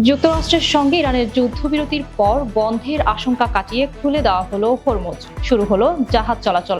যুক্তরাষ্ট্রের সঙ্গে ইরানের যুদ্ধবিরতির পর বন্ধের আশঙ্কা কাটিয়ে খুলে দেওয়া হলো হরমুজ। শুরু হলো জাহাজ চলাচল।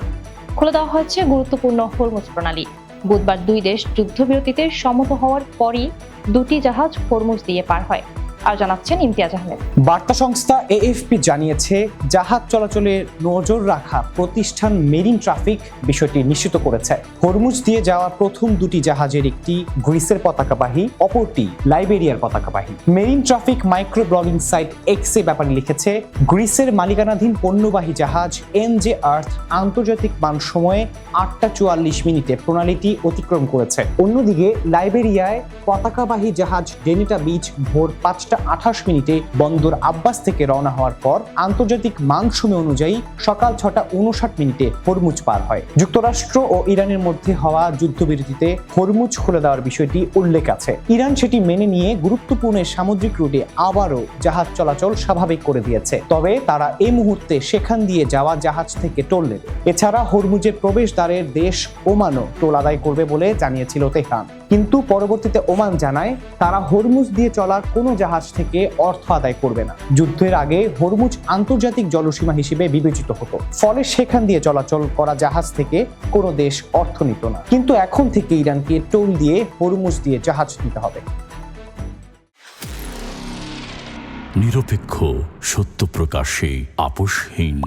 খুলে দেওয়া হয়েছে গুরুত্বপূর্ণ হরমুজ প্রণালী। বুধবার দুই দেশ যুদ্ধবিরতিতে সম্মত হওয়ার পরই দুটি জাহাজ হরমুজ দিয়ে পার হয়। আর জানাচ্ছেন ইমতিয়াজ আহমেদ। বার্তা সংস্থা এএফপি জানিয়েছে, জাহাজ চলাচলে নজর রাখা প্রতিষ্ঠান মেরিন ট্রাফিক বিষয়টি নিশ্চিত করেছে। হরমুজ দিয়ে যাওয়া প্রথম দুটি জাহাজের একটি গ্রিসের পতাকাবাহী, অপরটি লাইবেরিয়ার পতাকাবাহী। Marine traffic micro blogging site এক্সে ব্যাপারে লিখেছে, গ্রিসের মালিকানাধীন পণ্যবাহী জাহাজ এনজে আর্থ আন্তর্জাতিক মান সময়ে 8:44 প্রণালীটি অতিক্রম করেছে। অন্যদিকে লাইবেরিয়ায় পতাকাবাহী জাহাজ ডেনিটা বিচ ভোর 5:28 বন্দর আব্বাস থেকে রওনা হওয়ার পর আন্তর্জাতিক মান সময় অনুযায়ী সকাল 6:59 হরমুজ পার হয়। যুক্তরাষ্ট্র ও ইরানের মধ্যে হওয়া যুদ্ধবিরতিতে হরমুজ খুলে দেওয়ার বিষয়টি উল্লেখ আছে। ইরান সেটি মেনে নিয়ে গুরুত্বপূর্ণ সামুদ্রিক রুটে আবারও জাহাজ চলাচল স্বাভাবিক করে দিয়েছে। তবে তারা এই মুহূর্তে সেখান দিয়ে যাওয়া জাহাজ থেকে টোল নেবে। এছাড়া হরমুজের প্রবেশদ্বারের দেশ ওমানও টোল আদায় করবে বলে জানিয়েছিল তেহরান। কিন্তু পরবর্তীতে ওমান জানায়, তারা হরমুজ দিয়ে চলা কোনো জাহাজ থেকে অর্থ আদায় করবে না। যুদ্ধের আগে হরমুজ আন্তর্জাতিক জলসীমা হিসেবে বিবেচিত হতো, ফলে সেখান দিয়ে চলাচল করা জাহাজ থেকে কোনো দেশ অর্থ নিত না। কিন্তু এখন থেকে ইরানকে টোল দিয়ে হরমুজ দিয়ে জাহাজ নিতে হবে। নিরপেক্ষ, সত্য প্রকাশে আপোষহীন।